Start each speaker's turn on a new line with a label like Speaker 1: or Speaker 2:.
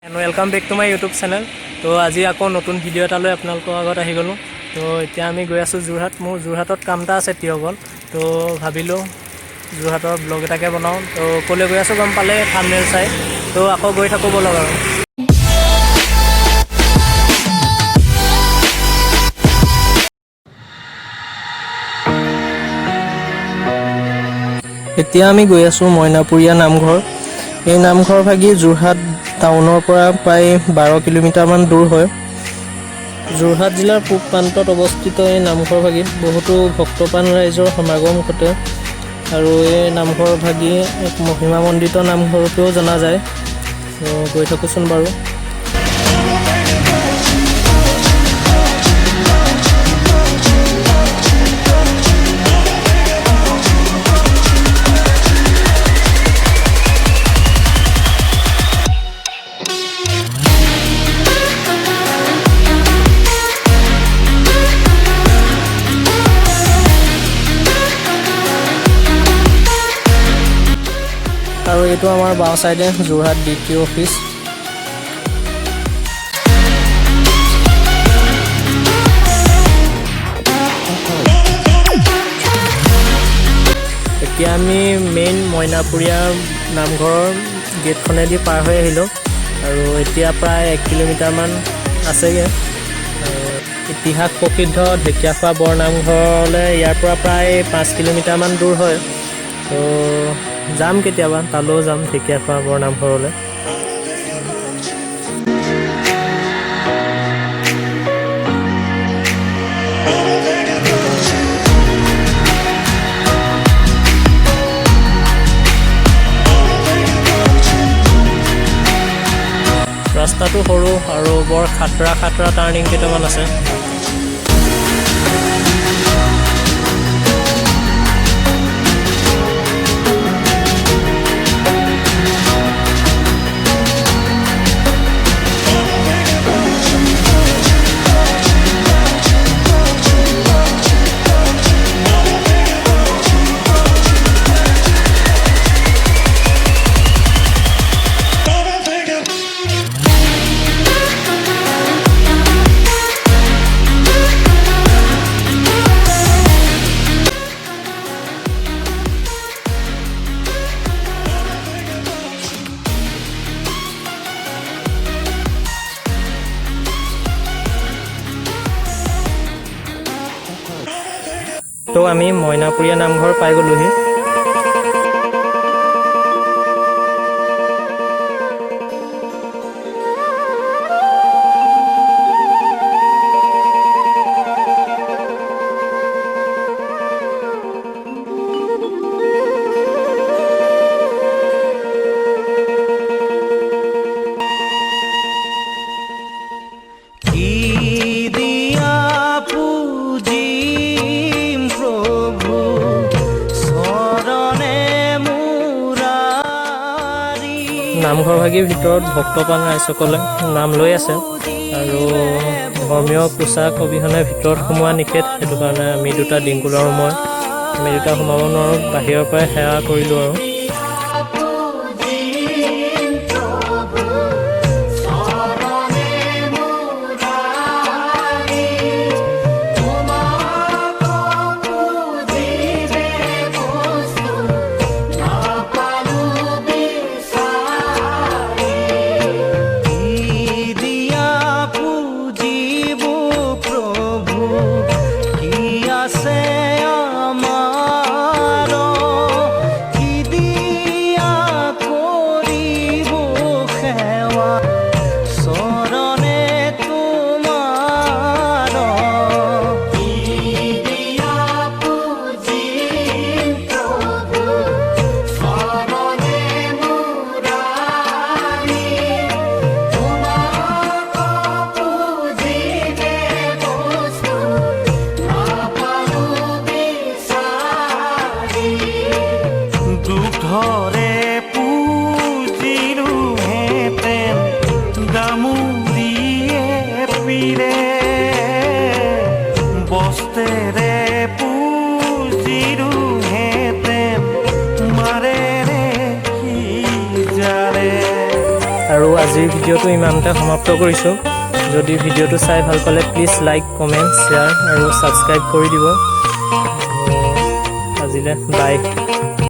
Speaker 1: And welcome back to my YouTube channel. তো আজি আকৌ নতুন ভিডিঅ' এটা লৈ আপোনালোকৰ আগত আহি গ'লোঁ। তো এতিয়া আমি গৈ আছোঁ যোৰহাট। মোৰ যোৰহাটত কাম এটা আছে তিয়গল। তো ভাবিলোঁ যোৰহাটৰ ব্লগ এটাকে বনাওঁ। তো ক'লৈ গৈ আছোঁ গম পালে থাম্বনেইল চাই। তো আকৌ গৈ থাকোঁ ব'লক আৰু। এতিয়া আমি গৈ আছোঁ মইনাপুৰীয়া নামঘৰ। এই নামঘৰ ভাগি যোৰহাট টাউনৰ পৰা প্ৰায় 12 কিলোমিটাৰমান দূৰ হয়। যোৰহাট জিলাৰ পূব প্ৰান্তত অৱস্থিত এই নামঘৰ ভাগিত বহুতো ভক্তপ্ৰাণ ৰাইজৰ সমাগম ঘটে আৰু এই নামঘৰ ভাগি এক মহিমামণ্ডিত নামঘৰৰূপেও জনা যায়। গৈ থাকোঁচোন বাৰু। আৰু এইটো আমাৰ বাওঁ চাইডে যোৰহাট DTO অফিচ। এতিয়া আমি মেইন মইনাপুৰীয়া নামঘৰৰ গেটখনেদি পাৰ হৈ আহিলোঁ আৰু এতিয়া প্ৰায় 1 কিলোমিটাৰমান আছেগৈ। ইতিহাস প্ৰসিদ্ধ ঢেকীয়াখোৱা বৰনামঘৰলৈ ইয়াৰ পৰা প্ৰায় 5 কিলোমিটাৰমান দূৰ হয়। তো যাম কেতিয়াবা, তালৈও যাম ঢেকীয়াখোৱা বৰনামঘৰলৈ। ৰাস্তাটো সৰু আৰু বৰ খাতৰা টাৰ্ণিং কেইটামান আছে। তো আমি মইনাপুৰীয়া নামঘৰ পাই গ'লোহি। নামঘৰ ভাগিৰ ভিতৰত ভক্তপ্ৰাণ ৰাইজসকলে নাম লৈ আছে আৰু ধৰ্মীয় পোছাক অবিহনে ভিতৰত সোমোৱা নিষেধ। সেইটো কাৰণে আমি দুটা ডিংকুল আৰু আমি দুটা সোমাব নোৱাৰোঁ, বাহিৰৰ পৰাই সেৱা কৰিলোঁ আৰু। আজিৰ ভিডিঅ'টো ইমানতে সমাপ্ত কৰিছোঁ। যদি ভিডিঅ'টো চাই ভাল পালে প্লিজ লাইক, কমেণ্ট, শ্বেয়াৰ আৰু ছাবস্ক্ৰাইব কৰি দিব। আজিলৈ বাই।